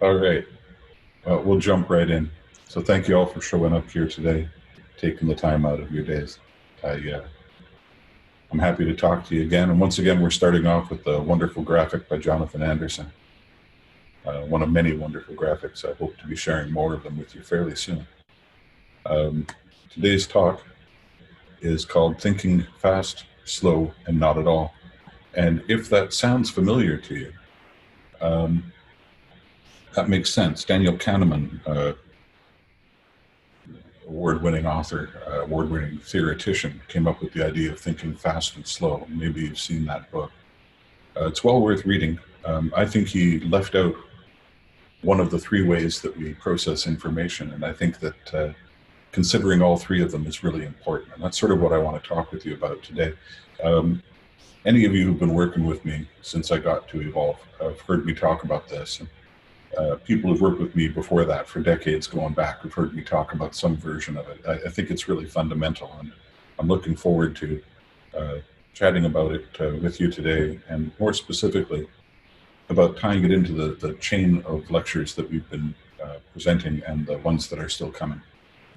All right, we'll jump right in. So thank you all for showing up here today, taking the time out of your days. I, uh, I'm happy to talk to you again. And once again, we're starting off with the wonderful graphic by Jonathan Anderson, one of many wonderful graphics. I hope to be sharing more of them with you fairly soon. Um, Today's talk is called Thinking Fast, Slow, and Not at All. And if that sounds familiar to you, um, that makes sense. Daniel Kahneman, award-winning author, award-winning theoretician, came up with the idea of thinking fast and slow. Maybe you've seen that book. It's well worth reading. I think he left out one of the three ways that we process information, and I think that considering all three of them is really important. And that's sort of what I want to talk with you about today. Um, any of you who've been working with me since I got to Evolv have heard me talk about this. And people who've worked with me before that for decades going back have heard me talk about some version of it. I think it's really fundamental, and I'm looking forward to uh, chatting about it with you today, and more specifically about tying it into the chain of lectures that we've been presenting and the ones that are still coming.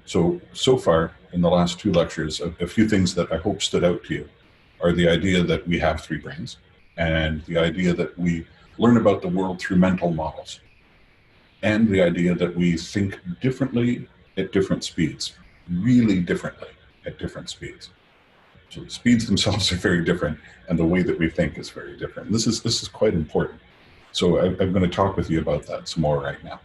So far in the last two lectures, a few things that I hope stood out to you are the idea that we have three brains, and the idea that we learn about the world through mental models, and the idea that we think differently at different speeds, really differently at different speeds. So the speeds themselves are very different, and the way that we think is very different. And this is quite important. So I'm going to talk with you about that some more right now.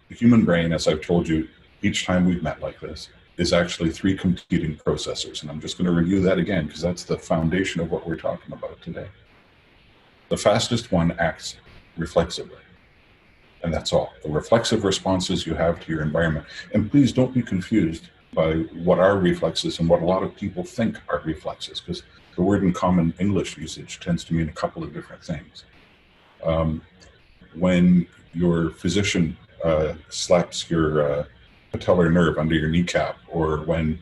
The human brain, as I've told you each time we've met like this, is actually three competing processors. And I'm just going to review that again because that's the foundation of what we're talking about today. The fastest one acts reflexively. And that's all. The reflexive responses you have to your environment. And please don't be confused by what are reflexes and what a lot of people think are reflexes, because the word in common English usage tends to mean a couple of different things. When your physician slaps your patellar nerve under your kneecap, or when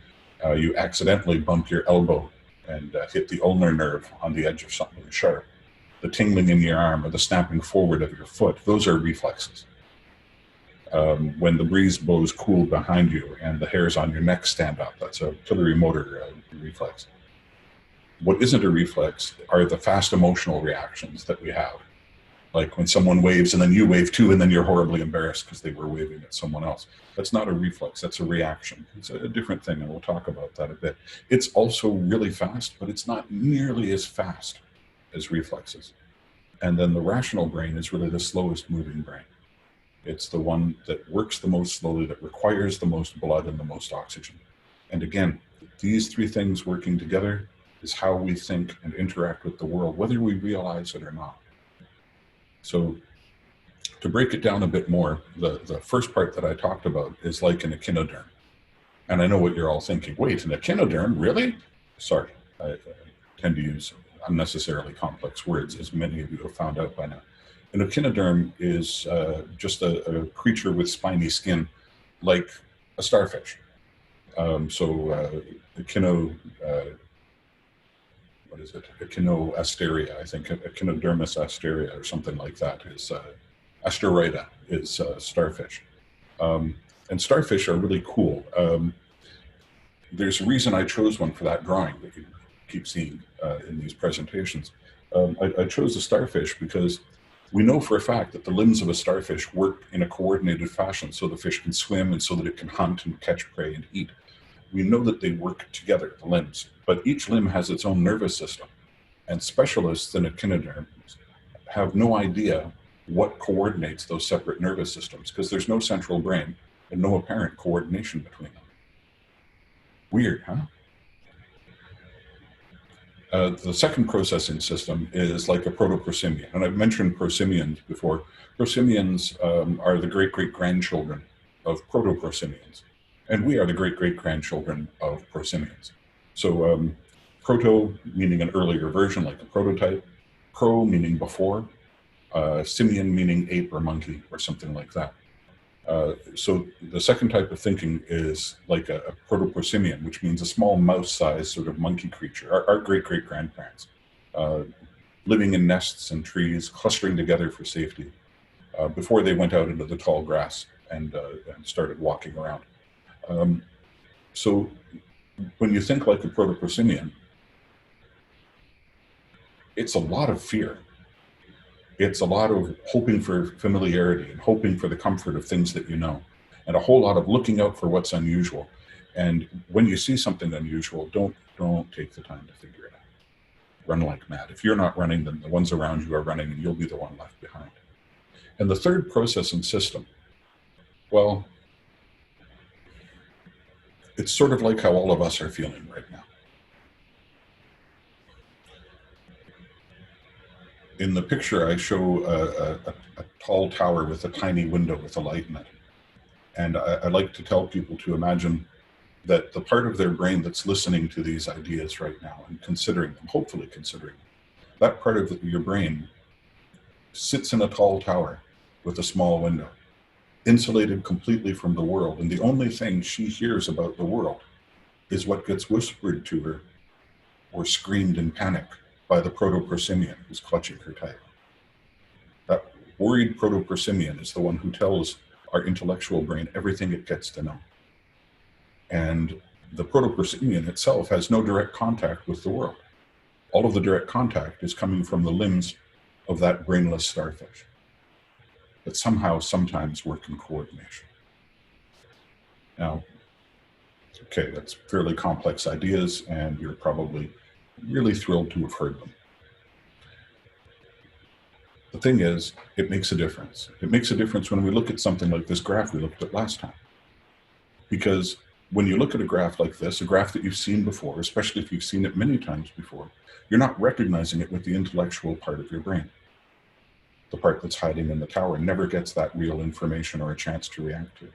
you accidentally bump your elbow and hit the ulnar nerve on the edge of something sharp, the tingling in your arm or the snapping forward of your foot, those are reflexes. When the breeze blows cool behind you and the hairs on your neck stand up, that's a pili motor reflex. What isn't a reflex are the fast emotional reactions that we have. Like when someone waves and then you wave too, and then you're horribly embarrassed because they were waving at someone else. That's not a reflex, that's a reaction. It's a different thing, and we'll talk about that a bit. It's also really fast, but it's not nearly as fast as reflexes. And then the rational brain is really the slowest moving brain. It's the one that works the most slowly, that requires the most blood and the most oxygen. And again, these three things working together is how we think and interact with the world, whether we realize it or not. So to break it down a bit more, the first part that I talked about is like an echinoderm. And I know what you're all thinking. Wait, an echinoderm? Really? Sorry, I tend to use unnecessarily complex words, as many of you have found out by now. An echinoderm is just a creature with spiny skin, like a starfish. Echino, what is it? Echinoasteria, I think. Echinodermis asteria or something like that is asteroida is starfish. And starfish are really cool. There's a reason I chose one for that drawing that you keep seeing in these presentations. I chose a starfish because we know for a fact that the limbs of a starfish work in a coordinated fashion so the fish can swim and so that it can hunt and catch prey and eat. We know that they work together, the limbs, but each limb has its own nervous system. And specialists in echinoderms have no idea what coordinates those separate nervous systems because there's no central brain and no apparent coordination between them. Weird, huh? The second processing system is like a protoprosimian. And I've mentioned prosimians before. Prosimians are the great-great-grandchildren of protoprosimians. And we are the great-great-grandchildren of prosimians. So proto meaning an earlier version, like a prototype. Pro meaning before. Simian meaning ape or monkey or something like that. So the second type of thinking is like a protoprosimian, which means a small mouse-sized sort of monkey creature. Our great-great-grandparents living in nests and trees, clustering together for safety, before they went out into the tall grass and started walking around. So when you think like a Protoprosimian, it's a lot of fear. It's a lot of hoping for familiarity and hoping for the comfort of things that you know, and a whole lot of looking out for what's unusual. And when you see something unusual, don't take the time to figure it out. Run like mad. If you're not running, then the ones around you are running, and you'll be the one left behind. And the third processing system, well, it's sort of like how all of us are feeling right now. In the picture, I show a tall tower with a tiny window with a light in it. And I like to tell people to imagine that the part of their brain that's listening to these ideas right now and considering them, hopefully considering them, that part of your brain sits in a tall tower with a small window, insulated completely from the world. And the only thing she hears about the world is what gets whispered to her or screamed in panic by the Protoprosimian who's clutching her tight. That worried Protoprosimian is the one who tells our intellectual brain everything it gets to know. And the Protoprosimian itself has no direct contact with the world. All of the direct contact is coming from the limbs of that brainless starfish that somehow sometimes work in coordination. Now, okay, that's fairly complex ideas, and you're probably really thrilled to have heard them. The thing is, it makes a difference. It makes a difference when we look at something like this graph we looked at last time. Because when you look at a graph like this, a graph that you've seen before, especially if you've seen it many times before, you're not recognizing it with the intellectual part of your brain. The part that's hiding in the tower never gets that real information or a chance to react to it.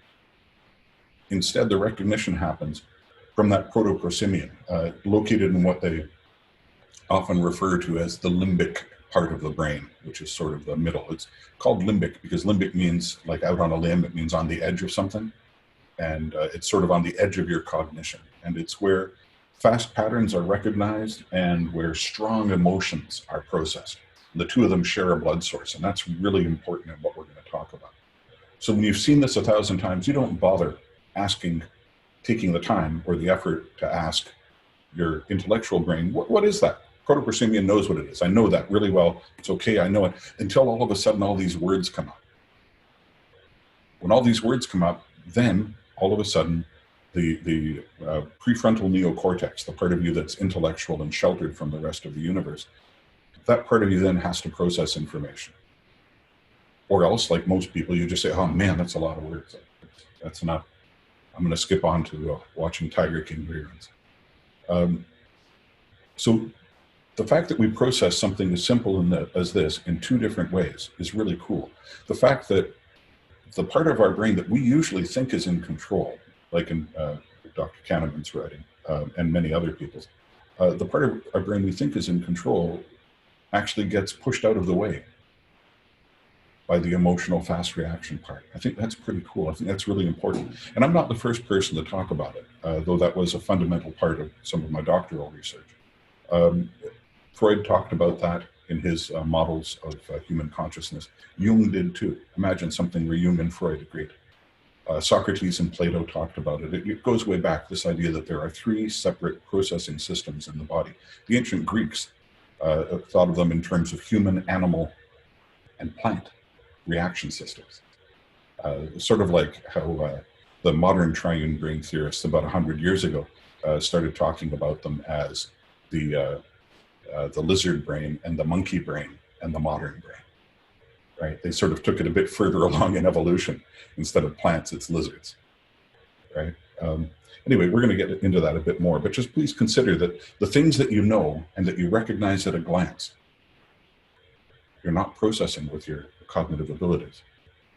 Instead, the recognition happens from that Protoprosimian, located in what they often refer to as the limbic part of the brain, which is sort of the middle. It's called limbic because limbic means like out on a limb, it means on the edge of something. And it's sort of on the edge of your cognition. And it's where fast patterns are recognized and where strong emotions are processed. The two of them share a blood source, and that's really important in what we're going to talk about. So when you've seen this 1,000 times, you don't bother taking the time or the effort to ask your intellectual brain, what is that? Protoprosimian knows what it is. I know that really well. It's okay, I know it, until all of a sudden all these words come up. When all these words come up, then all of a sudden the prefrontal neocortex, the part of you that's intellectual and sheltered from the rest of the universe, that part of you then has to process information. Or else, like most people, you just say, oh man, that's a lot of words. That's enough. I'm going to skip on to watching Tiger King reruns. So the fact that we process something as simple as this in two different ways is really cool. The fact that the part of our brain that we usually think is in control, like in Dr. Kahneman's writing and many other people's, the part of our brain we think is in control actually gets pushed out of the way by the emotional fast reaction part. I think that's pretty cool. I think that's really important. And I'm not the first person to talk about it, though that was a fundamental part of some of my doctoral research. Freud talked about that in his models of human consciousness. Jung did too. Imagine something where Jung and Freud agreed. Socrates and Plato talked about it. It goes way back, this idea that there are three separate processing systems in the body. The ancient Greeks thought of them in terms of human, animal, and plant reaction systems. Sort of like how the modern triune brain theorists about 100 years ago started talking about them as the lizard brain and the monkey brain and the modern brain, right? They sort of took it a bit further along in evolution. Instead of plants, it's lizards, right? Anyway, we're going to get into that a bit more, but just please consider that the things that you know and that you recognize at a glance, you're not processing with your cognitive abilities,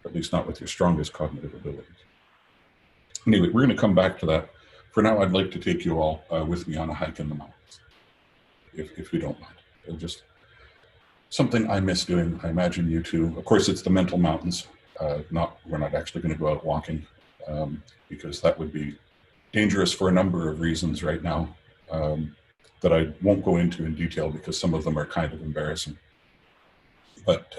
at least not with your strongest cognitive abilities. Anyway, we're going to come back to that. For now, I'd like to take you all with me on a hike in the mountains, if you don't mind. It's just something I miss doing. I imagine you too. Of course, it's the mental mountains. We're not actually going to go out walking because that would be dangerous for a number of reasons right now. that I won't go into in detail because some of them are kind of embarrassing. But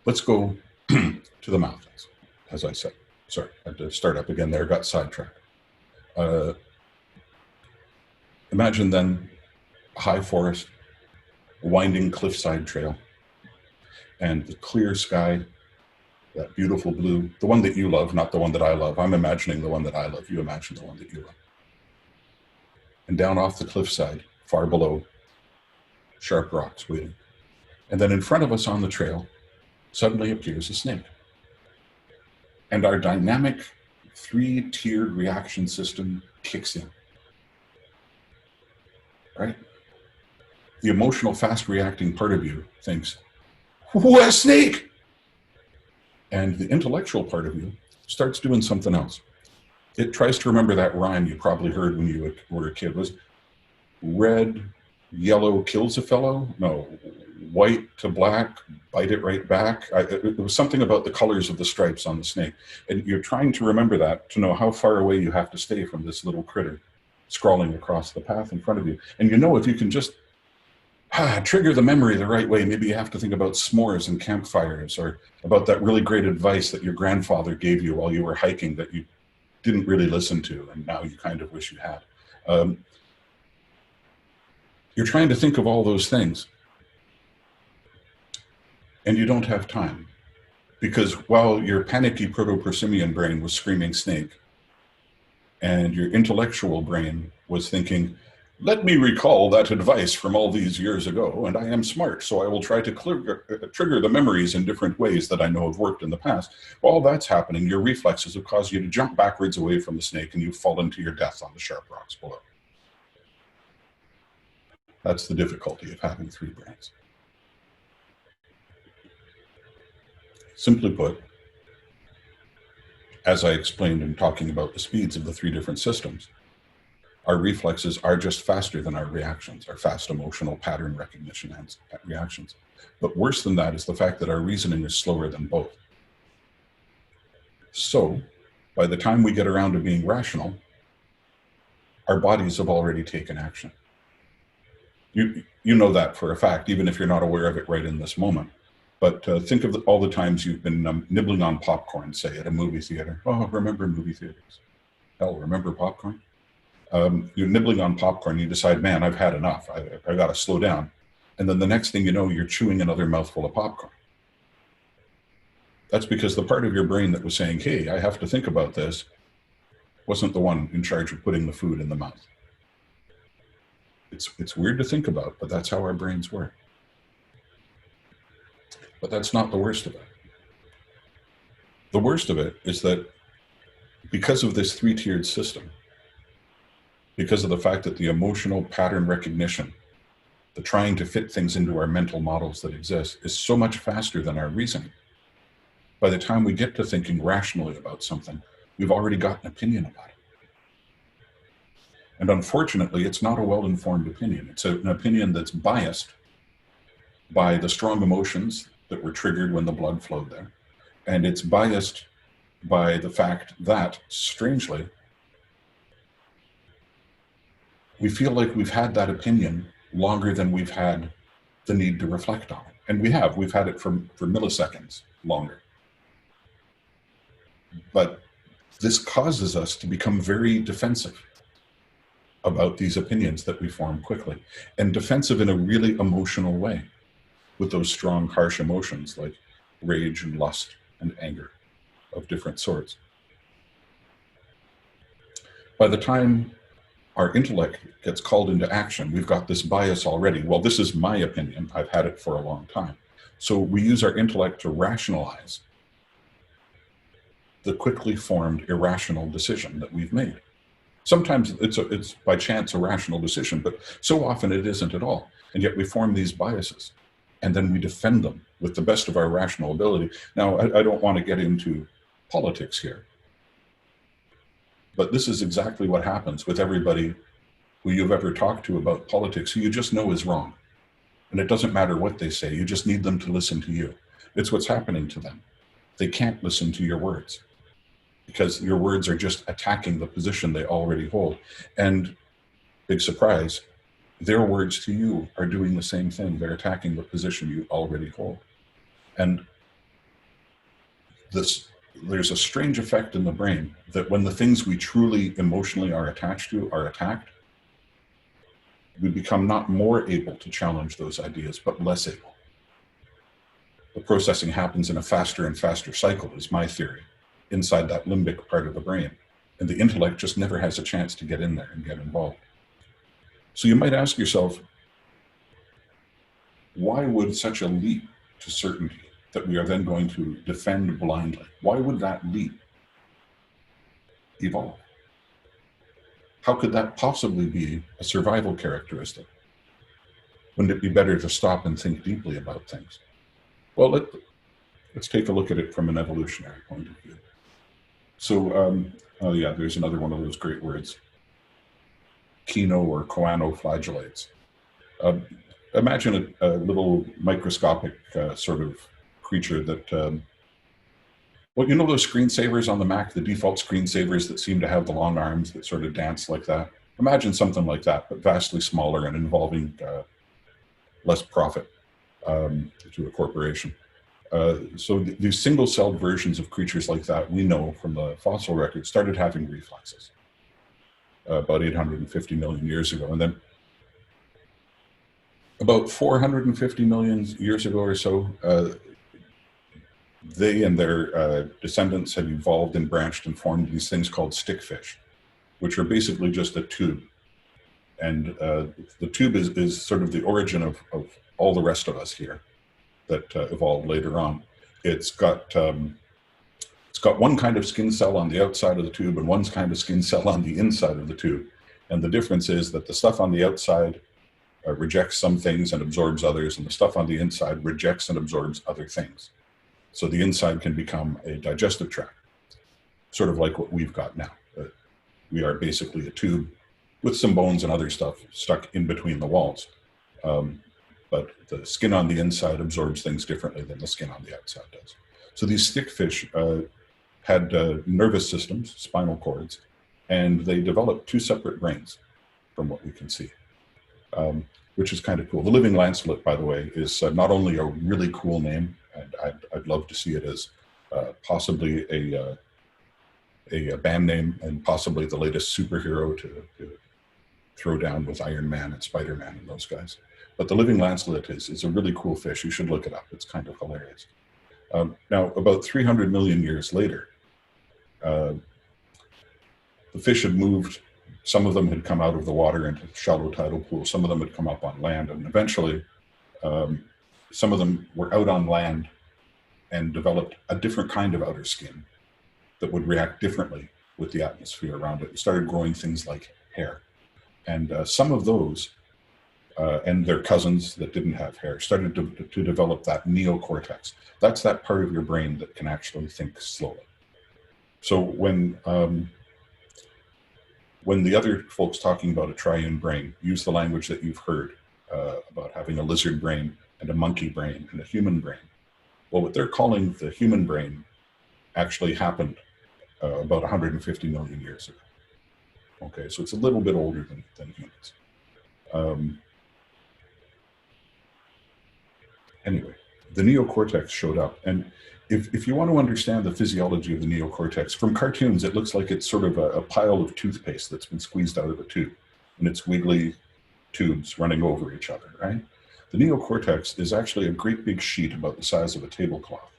let's go to the mountains, as I said. Sorry, I had to start up again there, got sidetracked. Imagine then a high forest, a winding cliffside trail, and the clear sky, that beautiful blue, the one that you love, not the one that I love. I'm imagining the one that I love. You imagine the one that you love. And down off the cliffside, far below, sharp rocks waiting. And then in front of us on the trail, suddenly appears a snake. And our dynamic 3-tiered reaction system kicks in, right? The emotional, fast-reacting part of you thinks, what, a snake? And the intellectual part of you starts doing something else. It tries to remember that rhyme you probably heard when you were a kid, was red, yellow kills a fellow? No, white to black, bite it right back. It was something about the colors of the stripes on the snake. And you're trying to remember that to know how far away you have to stay from this little critter scrawling across the path in front of you. And you know, if you can just trigger the memory the right way, maybe you have to think about s'mores and campfires, or about that really great advice that your grandfather gave you while you were hiking that you didn't really listen to, and now you kind of wish you had. You're trying to think of all those things, and you don't have time, because while your panicky Protoprosimian brain was screaming snake, and your intellectual brain was thinking, let me recall that advice from all these years ago, and I am smart, so I will try to trigger the memories in different ways that I know have worked in the past. While that's happening, your reflexes have caused you to jump backwards away from the snake, and you fall into your death on the sharp rocks below. That's the difficulty of having 3 brains. Simply put, as I explained in talking about the speeds of the 3 different systems, our reflexes are just faster than our reactions, our fast emotional pattern recognition and reactions. But worse than that is the fact that our reasoning is slower than both. So, by the time we get around to being rational, our bodies have already taken action. You know that for a fact, even if you're not aware of it right in this moment. But think of all the times you've been nibbling on popcorn, say, at a movie theater. Oh, remember movie theaters? Hell, remember popcorn? You're nibbling on popcorn, you decide, man, I've had enough. I got to slow down. And then the next thing you know, you're chewing another mouthful of popcorn. That's because the part of your brain that was saying, hey, I have to think about this, wasn't the one in charge of putting the food in the mouth. It's weird to think about, but that's how our brains work. But that's not the worst of it. The worst of it is that because of this 3-tiered system, because of the fact that the emotional pattern recognition, the trying to fit things into our mental models that exist, is so much faster than our reasoning. By the time we get to thinking rationally about something, we've already got an opinion about it. And unfortunately, it's not a well-informed opinion. It's an opinion that's biased by the strong emotions that were triggered when the blood flowed there. And it's biased by the fact that, strangely, we feel like we've had that opinion longer than we've had the need to reflect on it. And we've had it for milliseconds longer. But this causes us to become very defensive about these opinions that we form quickly, and defensive in a really emotional way, with those strong, harsh emotions like rage and lust and anger of different sorts. By the time our intellect gets called into action, we've got this bias already. Well, this is my opinion. I've had it for a long time. So we use our intellect to rationalize the quickly formed irrational decision that we've made. Sometimes it's by chance a rational decision, but so often it isn't at all. And yet we form these biases, and then we defend them with the best of our rational ability. Now, I don't want to get into politics here, but this is exactly what happens with everybody who you've ever talked to about politics, who you just know is wrong. And it doesn't matter what they say, you just need them to listen to you. It's what's happening to them. They can't listen to your words, because your words are just attacking the position they already hold. And big surprise, their words to you are doing the same thing. They're attacking the position you already hold. And there's a strange effect in the brain that when the things we truly emotionally are attached to are attacked, we become not more able to challenge those ideas, but less able. The processing happens in a faster and faster cycle, is my theory, inside that limbic part of the brain. And the intellect just never has a chance to get in there and get involved. So you might ask yourself, why would such a leap to certainty that we are then going to defend blindly, why would that leap evolve? How could that possibly be a survival characteristic? Wouldn't it be better to stop and think deeply about things? Well, let's take a look at it from an evolutionary point of view. So, oh yeah, there's another one of those great words, cheno or choanoflagellates. Imagine a little microscopic sort of creature that, well, you know those screensavers on the Mac, the default screensavers that seem to have the long arms that sort of dance like that? Imagine something like that, but vastly smaller and involving less profit to a corporation. So these single-celled versions of creatures like that, we know from the fossil record, started having reflexes about 850 million years ago. And then about 450 million years ago or so, they and their descendants had evolved and branched and formed these things called stickfish, which are basically just a tube. And the tube is sort of the origin of all the rest of us here that evolved later on. It's got one kind of skin cell on the outside of the tube and one kind of skin cell on the inside of the tube. And the difference is that the stuff on the outside rejects some things and absorbs others, and the stuff on the inside rejects and absorbs other things. So the inside can become a digestive tract, sort of like what we've got now. We are basically a tube with some bones and other stuff stuck in between the walls. But the skin on the inside absorbs things differently than the skin on the outside does. So these stickfish had nervous systems, spinal cords, and they developed two separate brains from what we can see, which is kind of cool. The living lancelet, by the way, is not only a really cool name, and I'd love to see it as possibly a band name and possibly the latest superhero to throw down with Iron Man and Spider-Man and those guys. But the living lancelet is a really cool fish. You should look it up. It's kind of hilarious. Now, about 300 million years later, the fish had moved. Some of them had come out of the water into shallow tidal pools. Some of them had come up on land. And eventually, some of them were out on land and developed a different kind of outer skin that would react differently with the atmosphere around it. It started growing things like hair. And some of those and their cousins that didn't have hair started to develop that neocortex. That's that part of your brain that can actually think slowly. So when the other folks talking about a triune brain use the language that you've heard about having a lizard brain and a monkey brain and a human brain, well, what they're calling the human brain actually happened about 150 million years ago. Okay, so it's a little bit older than humans. Anyway, the neocortex showed up. And if you want to understand the physiology of the neocortex, from cartoons, it looks like it's sort of a pile of toothpaste that's been squeezed out of a tube. And it's wiggly tubes running over each other, right? The neocortex is actually a great big sheet about the size of a tablecloth.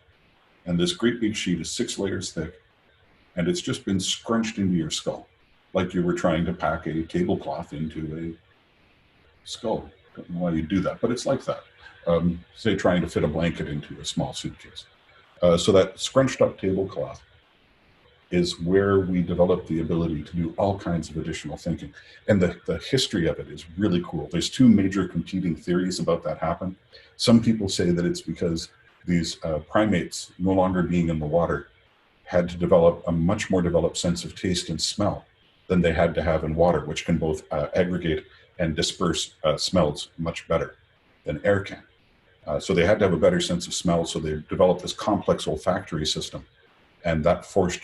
And this great big sheet is 6 layers thick, and it's just been scrunched into your skull, like you were trying to pack a tablecloth into a skull. Don't know why you do that, but it's like that. Say trying to fit a blanket into a small suitcase. So that scrunched up tablecloth is where we develop the ability to do all kinds of additional thinking. And the history of it is really cool. There's 2 major competing theories about that happen. Some people say that it's because these primates, no longer being in the water, had to develop a much more developed sense of taste and smell than they had to have in water, which can both aggregate and disperse smells much better than air can. So they had to have a better sense of smell, so they developed this complex olfactory system, and that forced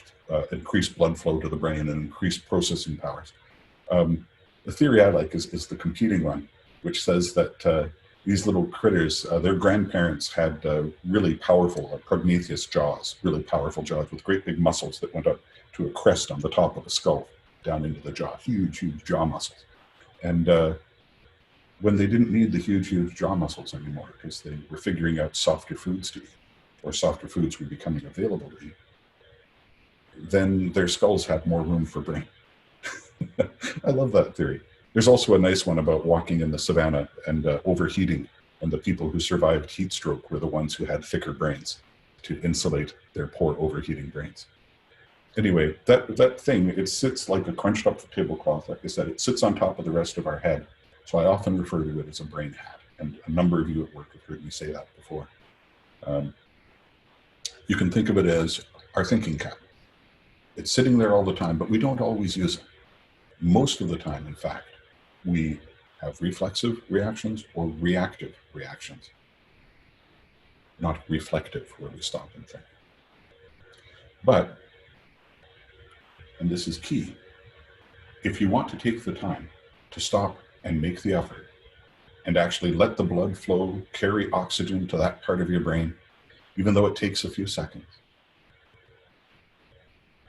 increased blood flow to the brain and increased processing powers. The theory I like is the competing one, which says that these little critters, their grandparents had really powerful Prometheus jaws, really powerful jaws with great big muscles that went up to a crest on the top of the skull, down into the jaw, huge, huge jaw muscles. And when they didn't need the huge, huge jaw muscles anymore because they were figuring out softer foods to eat, or softer foods were becoming available to eat, then their skulls had more room for brain. I love that theory. There's also a nice one about walking in the savannah and overheating, and the people who survived heat stroke were the ones who had thicker brains to insulate their poor overheating brains. Anyway, that thing, it sits like a crunched up tablecloth. Like I said, it sits on top of the rest of our head. So I often refer to it as a brain hat. And a number of you at work have heard me say that before. You can think of it as our thinking cap. It's sitting there all the time, but we don't always use it. Most of the time, in fact, we have reflexive reactions or reactive reactions, not reflective, where we stop and think. But, and this is key, if you want to take the time to stop and make the effort and actually let the blood flow, carry oxygen to that part of your brain, even though it takes a few seconds,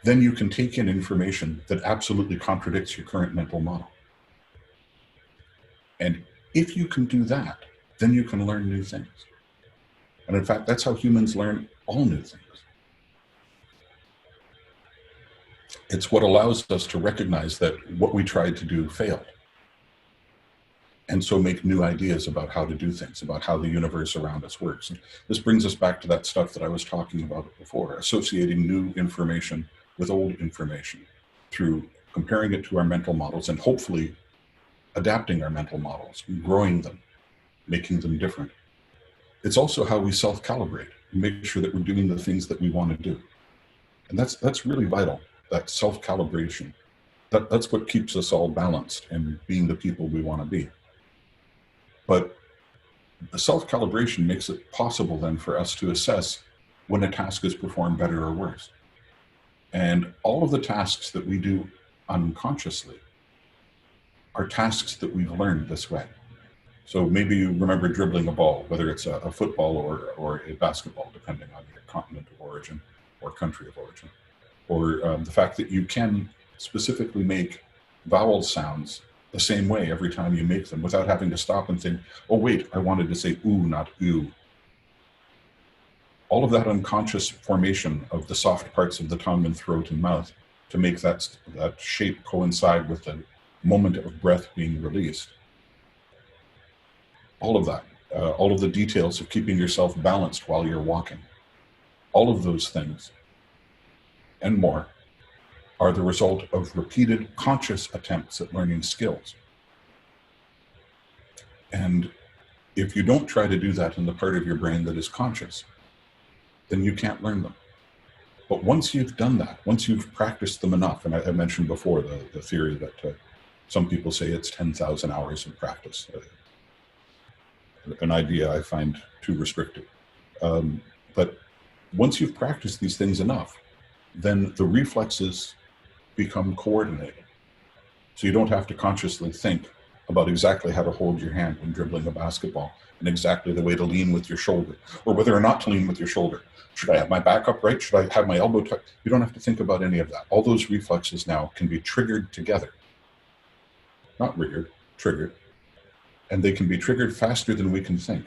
then you can take in information that absolutely contradicts your current mental model. And if you can do that, then you can learn new things. And in fact, that's how humans learn all new things. It's what allows us to recognize that what we tried to do failed. And so make new ideas about how to do things, about how the universe around us works. And this brings us back to that stuff that I was talking about before, associating new information with old information through comparing it to our mental models and hopefully adapting our mental models, growing them, making them different. It's also how we self-calibrate and make sure that we're doing the things that we want to do. And that's really vital, that self-calibration. That's what keeps us all balanced and being the people we want to be. But the self-calibration makes it possible then for us to assess when a task is performed better or worse. And all of the tasks that we do unconsciously are tasks that we've learned this way. So maybe you remember dribbling a ball, whether it's a football or a basketball, depending on your continent of origin or country of origin, or the fact that you can specifically make vowel sounds the same way every time you make them without having to stop and think, oh wait, I wanted to say ooh, not ooh. All of that unconscious formation of the soft parts of the tongue and throat and mouth to make that shape coincide with the moment of breath being released. All of that, all of the details of keeping yourself balanced while you're walking, all of those things and more are the result of repeated conscious attempts at learning skills. And if you don't try to do that in the part of your brain that is conscious, then you can't learn them. But once you've done that, once you've practiced them enough, and I mentioned before the theory that some people say it's 10,000 hours of practice, an idea I find too restrictive. But once you've practiced these things enough, then the reflexes become coordinated. So you don't have to consciously think about exactly how to hold your hand when dribbling a basketball and exactly the way to lean with your shoulder, or whether or not to lean with your shoulder. Should I have my back up right? Should I have my elbow tucked? You don't have to think about any of that. All those reflexes now can be triggered together. Not riggered, triggered. And they can be triggered faster than we can think.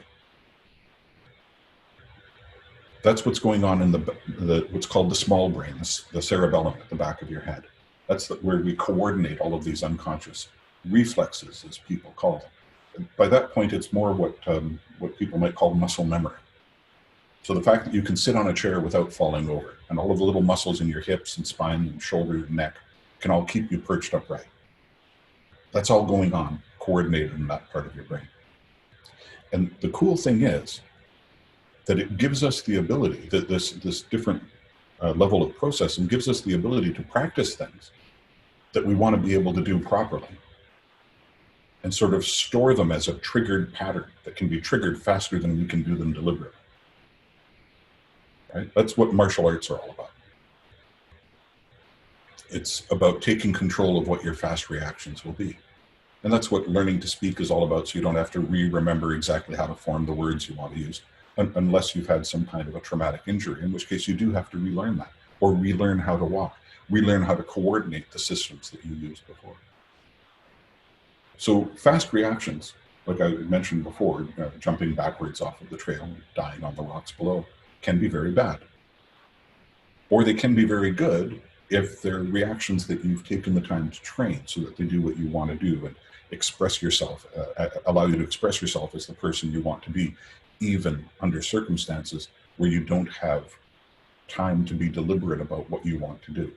That's what's going on in the what's called the small brain, the cerebellum at the back of your head. That's where we coordinate all of these unconscious reflexes, as people call them. And by that point, it's more what people might call muscle memory. So the fact that you can sit on a chair without falling over, and all of the little muscles in your hips and spine and shoulder and neck can all keep you perched upright. That's all going on, coordinated in that part of your brain. And the cool thing is that it gives us the ability, that this different level of processing gives us the ability to practice things that we want to be able to do properly and sort of store them as a triggered pattern that can be triggered faster than we can do them deliberately. Right? That's what martial arts are all about. It's about taking control of what your fast reactions will be. And that's what learning to speak is all about, so you don't have to remember exactly how to form the words you want to use, unless you've had some kind of a traumatic injury, in which case you do have to relearn that, or relearn how to walk, relearn how to coordinate the systems that you used before. So fast reactions, like I mentioned before, jumping backwards off of the trail and dying on the rocks below, can be very bad. Or they can be very good if they're reactions that you've taken the time to train so that they do what you want to do and express yourself, allow you to express yourself as the person you want to be, even under circumstances where you don't have time to be deliberate about what you want to do.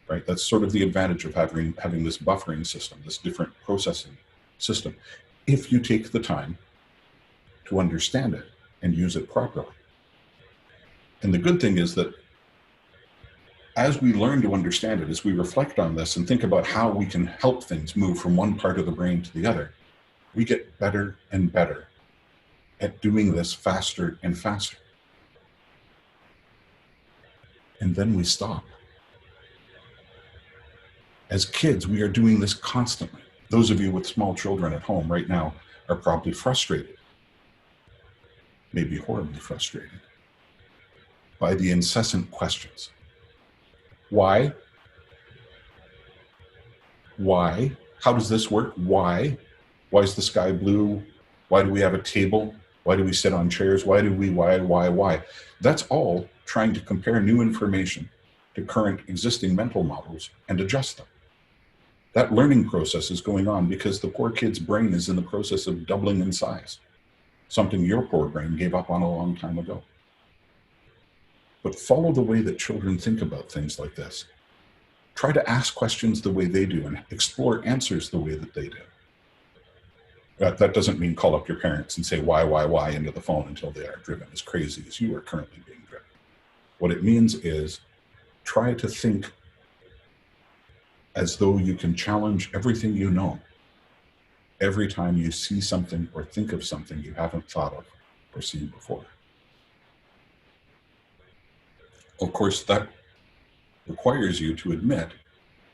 Right? That's sort of the advantage of having this buffering system, this different processing system, if you take the time to understand it and use it properly. And the good thing is that as we learn to understand it, as we reflect on this and think about how we can help things move from one part of the brain to the other, we get better and better at doing this faster and faster. And then we stop. As kids, we are doing this constantly. Those of you with small children at home right now are probably frustrated, maybe horribly frustrated, by the incessant questions. Why? Why? How does this work? Why? Why is the sky blue? Why do we have a table? Why do we sit on chairs? Why? That's all trying to compare new information to current existing mental models and adjust them. That learning process is going on because the poor kid's brain is in the process of doubling in size, something your poor brain gave up on a long time ago. But follow the way that children think about things like this. Try to ask questions the way they do and explore answers the way that they do. That doesn't mean call up your parents and say why into the phone until they are driven as crazy as you are currently being driven. What it means is try to think as though you can challenge everything you know every time you see something or think of something you haven't thought of or seen before. Of course, that requires you to admit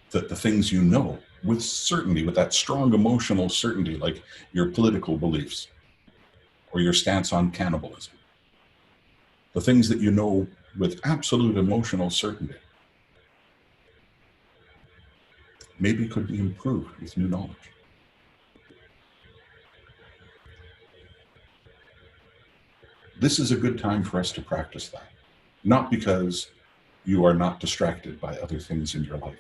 that the things you know with certainty, with that strong emotional certainty, like your political beliefs or your stance on cannibalism, the things that you know with absolute emotional certainty, maybe could be improved with new knowledge. This is a good time for us to practice that, not because you are not distracted by other things in your life.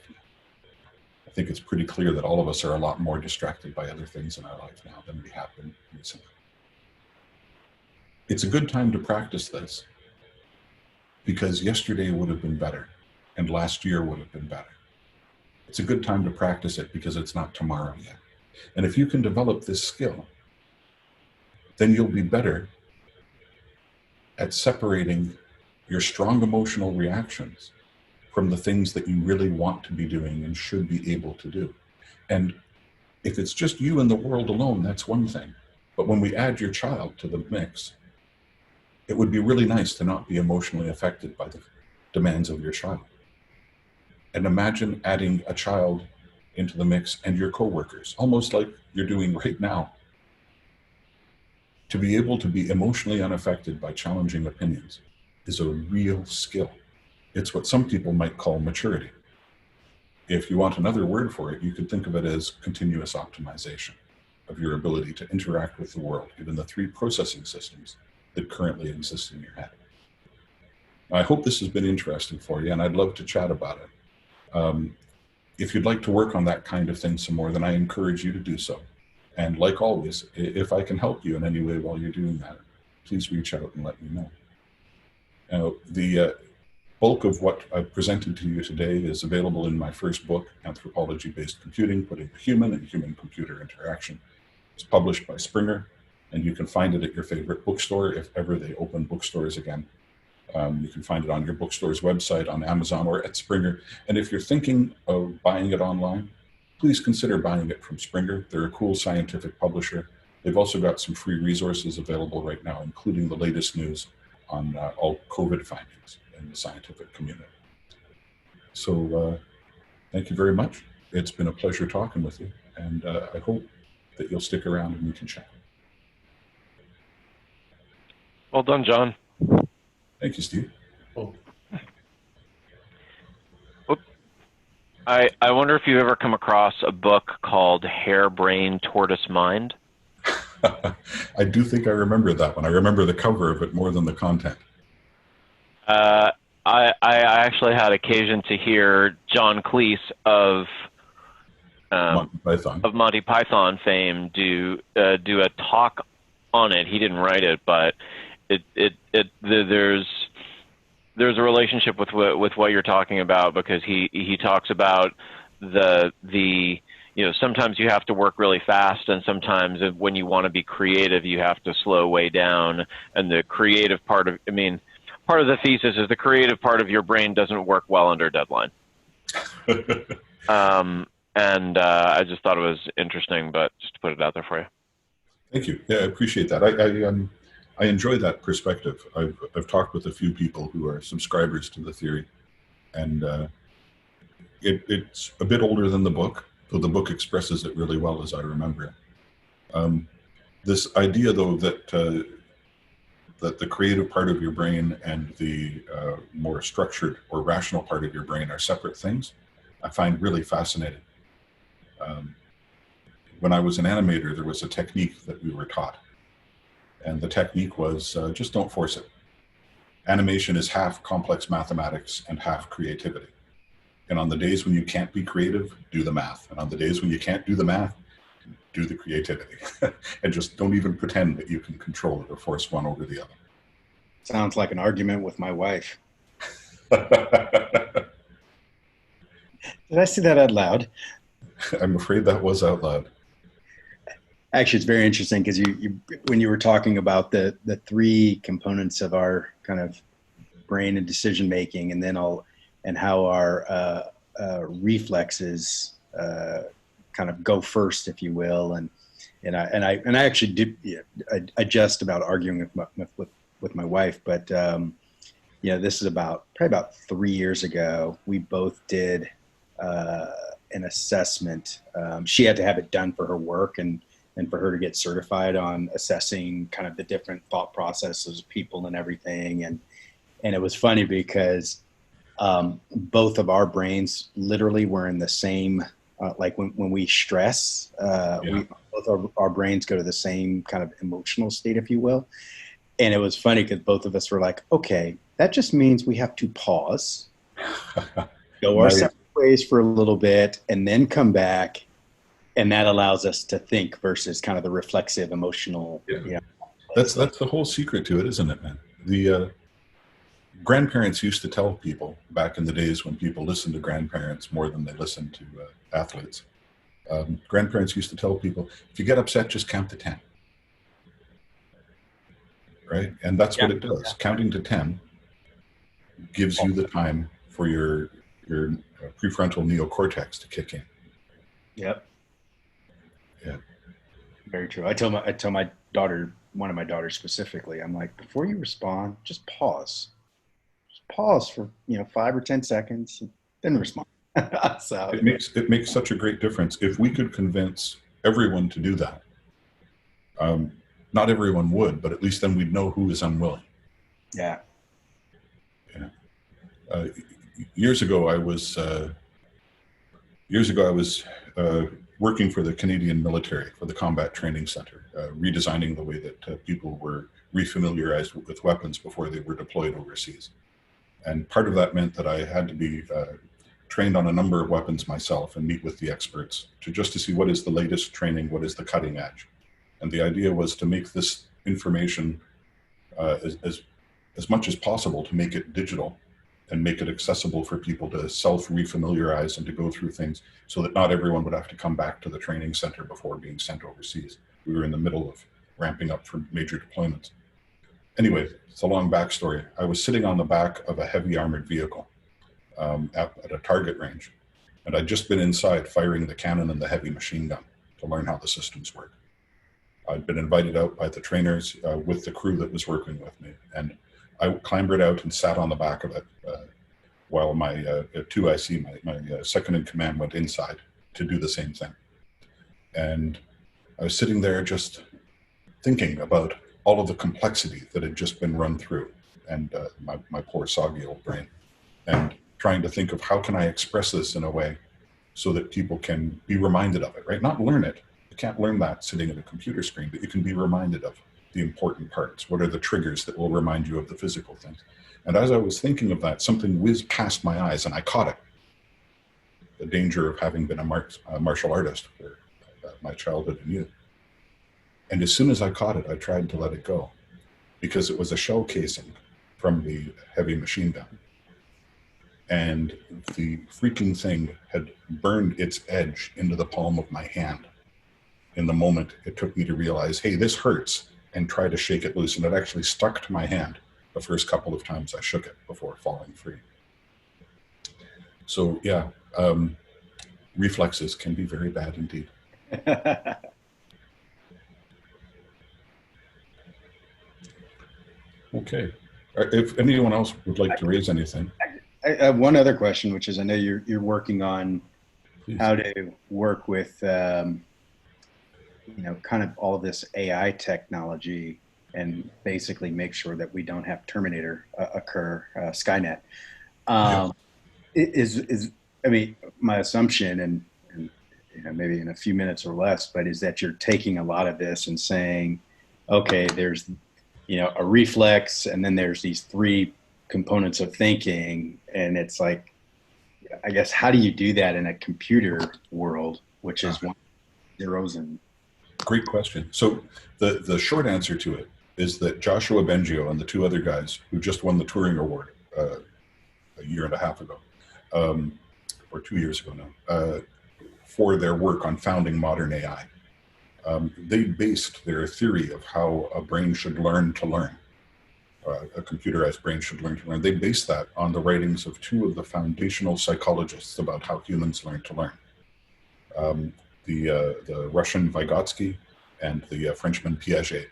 I think it's pretty clear that all of us are a lot more distracted by other things in our life now than we have been recently. It's a good time to practice this because yesterday would have been better and last year would have been better. It's a good time to practice it because it's not tomorrow yet. And if you can develop this skill, then you'll be better at separating your strong emotional reactions from the things that you really want to be doing and should be able to do. And if it's just you and the world alone, that's one thing. But when we add your child to the mix, it would be really nice to not be emotionally affected by the demands of your child. And imagine adding a child into the mix and your coworkers, almost like you're doing right now. To be able to be emotionally unaffected by challenging opinions is a real skill. It's what some people might call maturity. If you want another word for it, you could think of it as continuous optimization of your ability to interact with the world, given the three processing systems that currently exist in your head. I hope this has been interesting for you, and I'd love to chat about it. If you'd like to work on that kind of thing some more, then I encourage you to do so. And like always, if I can help you in any way while you're doing that, please reach out and let me know. Now, the bulk of what I've presented to you today is available in my first book, Anthropology-Based Computing Putting the Human and Human-Computer Interaction. It's published by Springer, and you can find it at your favorite bookstore if ever they open bookstores again. You can find it on your bookstore's website, on Amazon, or at Springer. And if you're thinking of buying it online, please consider buying it from Springer. They're a cool scientific publisher. They've also got some free resources available right now, including the latest news on all COVID findings in the scientific community. So thank you very much. It's been a pleasure talking with you. And I hope that you'll stick around and we can chat. Well done, John. Thank you, Steve. I wonder if you've ever come across a book called Harebrained Tortoise Mind. I do think I remember that one. I remember the cover of it more than the content. I actually had occasion to hear John Cleese of Monty Python fame do a talk on it. He didn't write it, but there's a relationship with what you're talking about, because he talks about the sometimes you have to work really fast, and sometimes when you want to be creative you have to slow way down. And the creative part of the thesis is the creative part of your brain doesn't work well under deadline. And I just thought it was interesting, but just to put it out there for you. Thank you. Yeah, I appreciate that. I enjoy that perspective. I've talked with a few people who are subscribers to the theory, and it's a bit older than the book, though the book expresses it really well as I remember it. This idea, though, that the creative part of your brain and the more structured or rational part of your brain are separate things, I find really fascinating. When I was an animator, there was a technique that we were taught. And the technique was just don't force it. Animation is half complex mathematics and half creativity. And on the days when you can't be creative, do the math. And on the days when you can't do the math, do the creativity. And just don't even pretend that you can control it or force one over the other. Sounds like an argument with my wife. Did I say that out loud? I'm afraid that was out loud. Actually, it's very interesting because when you were talking about the three components of our kind of brain and decision making, and then and how our reflexes kind of go first, if you will, and I actually did. I just about arguing with my wife, but this is probably about 3 years ago. We both did an assessment. She had to have it done for her work and for her to get certified on assessing kind of the different thought processes of people and everything. And it was funny because both of our brains literally were in the same, like when we stress, both our brains go to the same kind of emotional state, if you will. And it was funny because both of us were like, okay, that just means we have to pause, go our separate ways for a little bit, and then come back. And that allows us to think versus kind of the reflexive, emotional. Yeah. That's the whole secret to it, isn't it, man? The grandparents used to tell people back in the days when people listened to grandparents more than they listened to athletes. Grandparents used to tell people, if you get upset, just count to 10. Right? And that's what it does. Counting to 10 gives you the time for your prefrontal neocortex to kick in. Yep. Yeah. Very true. I tell my daughter, one of my daughters specifically, I'm like, before you respond, just pause. Just pause for 5 or 10 seconds, then respond. So it makes such a great difference. If we could convince everyone to do that, not everyone would, but at least then we'd know who is unwilling. Yeah. Years ago, I was working for the Canadian military, for the Combat Training Center, redesigning the way that people were refamiliarized with weapons before they were deployed overseas. And part of that meant that I had to be trained on a number of weapons myself and meet with the experts to see what is the latest training, what is the cutting edge. And the idea was to make this information as much as possible, to make it digital and make it accessible for people to self-refamiliarize and to go through things so that not everyone would have to come back to the training center before being sent overseas. We were in the middle of ramping up for major deployments. Anyway, it's a long backstory. I was sitting on the back of a heavy armored vehicle at a target range, and I'd just been inside firing the cannon and the heavy machine gun to learn how the systems work. I'd been invited out by the trainers with the crew that was working with me, and I clambered out and sat on the back of it while my 2IC, my second in command, went inside to do the same thing. And I was sitting there just thinking about all of the complexity that had just been run through, and my poor soggy old brain, and trying to think of how can I express this in a way so that people can be reminded of it, right? Not learn it. You can't learn that sitting at a computer screen, but you can be reminded of the important parts. What are the triggers that will remind you of the physical things? And as I was thinking of that, something whizzed past my eyes and I caught it. The danger of having been a martial artist for my childhood and youth. And as soon as I caught it, I tried to let it go because it was a shell casing from the heavy machine gun. And the freaking thing had burned its edge into the palm of my hand in the moment it took me to realize, hey, this hurts, and try to shake it loose. And it actually stuck to my hand the first couple of times I shook it before falling free. So yeah, reflexes can be very bad indeed. Okay. If anyone else would like to raise anything. I have one other question, which is I know you're working on Please. how to work with kind of all this AI technology and basically make sure that we don't have Terminator occur, Skynet. Is I mean, my assumption, and maybe in a few minutes or less, but is that you're taking a lot of this and saying, okay, there's a reflex, and then there's these three components of thinking, and it's like, I guess, how do you do that in a computer world, which is one zeros and. Great question. So the short answer to it is that Joshua Bengio and the two other guys who just won the Turing Award a year and a half ago, or 2 years ago now, for their work on founding modern AI. They based their theory of how a brain should learn to learn, a computerized brain should learn to learn. They based that on the writings of two of the foundational psychologists about how humans learn to learn. The Russian Vygotsky and the Frenchman Piaget.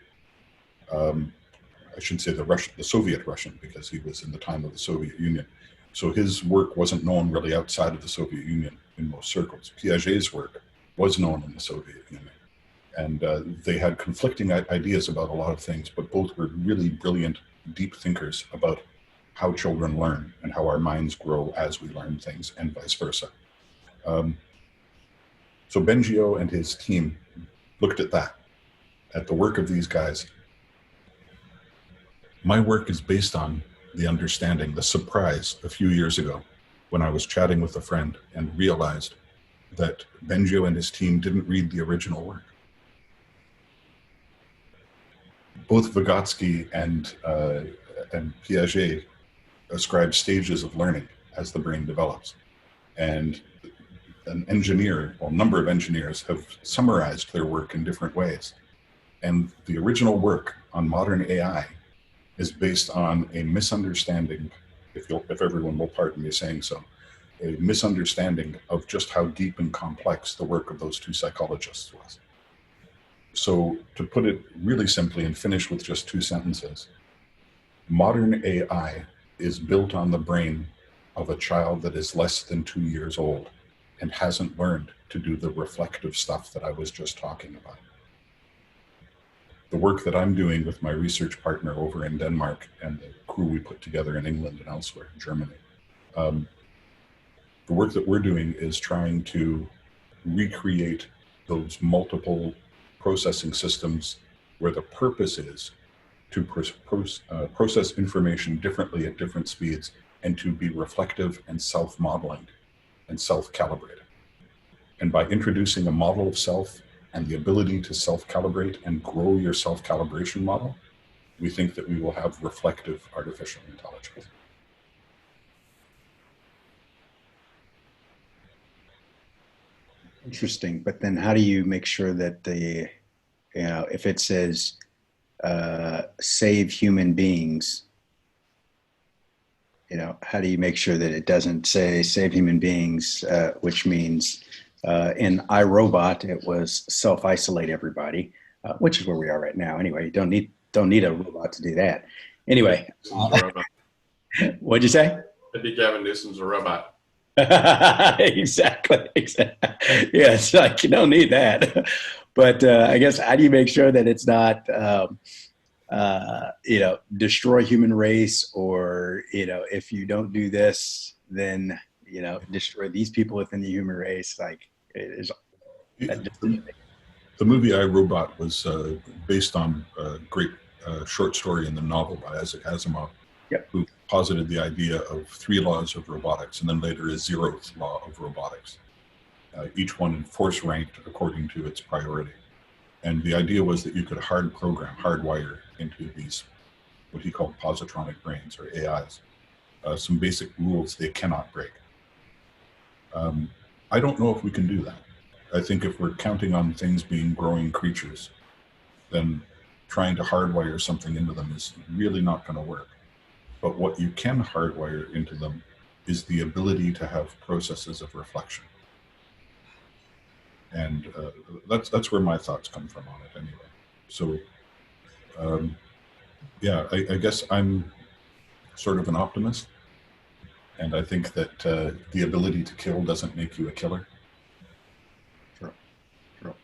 I should say the Soviet Russian, because he was in the time of the Soviet Union. So his work wasn't known really outside of the Soviet Union in most circles. Piaget's work was known in the Soviet Union. And they had conflicting ideas about a lot of things, but both were really brilliant, deep thinkers about how children learn and how our minds grow as we learn things, and vice versa. So Bengio and his team looked at that, at the work of these guys. My work is based on the understanding, the surprise a few years ago when I was chatting with a friend and realized that Bengio and his team didn't read the original work. Both Vygotsky and Piaget ascribe stages of learning as the brain develops. And a number of engineers have summarized their work in different ways. And the original work on modern AI is based on a misunderstanding, if everyone will pardon me saying so, a misunderstanding of just how deep and complex the work of those two psychologists was. So to put it really simply and finish with just 2 sentences, modern AI is built on the brain of a child that is less than 2 years old and hasn't learned to do the reflective stuff that I was just talking about. The work that I'm doing with my research partner over in Denmark and the crew we put together in England and elsewhere, in Germany, the work that we're doing is trying to recreate those multiple processing systems where the purpose is to process information differently at different speeds and to be reflective and self-modeling and self-calibrating. And by introducing a model of self and the ability to self-calibrate and grow your self-calibration model, we think that we will have reflective artificial intelligence. Interesting. But then how do you make sure that if it says save human beings, how do you make sure that it doesn't say save human beings, which means in iRobot, it was self-isolate everybody, which is where we are right now. Anyway, you don't need a robot to do that. Anyway, what'd you say? I think Gavin Newsom's a robot. Exactly. Exactly. Yeah, it's like you don't need that. But I guess how do you make sure that it's not, destroy human race, or if you don't do this, then destroy these people within the human race. Like it is that The, the movie I, Robot was based on a great short story in the novel by Isaac Asimov, Yep. who posited the idea of 3 laws of robotics and then later a 0th law of robotics, each one force ranked according to its priority. And the idea was that you could hardwire into these, what he called positronic brains, or AIs, some basic rules they cannot break. I don't know if we can do that. I think if we're counting on things being growing creatures, then trying to hardwire something into them is really not going to work. But what you can hardwire into them is the ability to have processes of reflection. And that's where my thoughts come from on it anyway. So, yeah, I guess I'm sort of an optimist. And I think that the ability to kill doesn't make you a killer. Sure. Sure.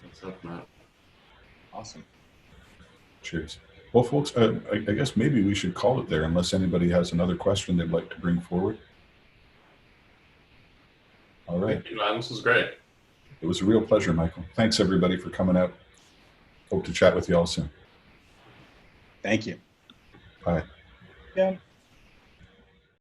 What's up, Matt? Awesome. Cheers. Well, folks, I guess maybe we should call it there unless anybody has another question they'd like to bring forward. All right. Thank you, man. This was great. It was a real pleasure, Michael. Thanks, everybody, for coming out. Hope to chat with you all soon. Thank you. Bye. Yeah.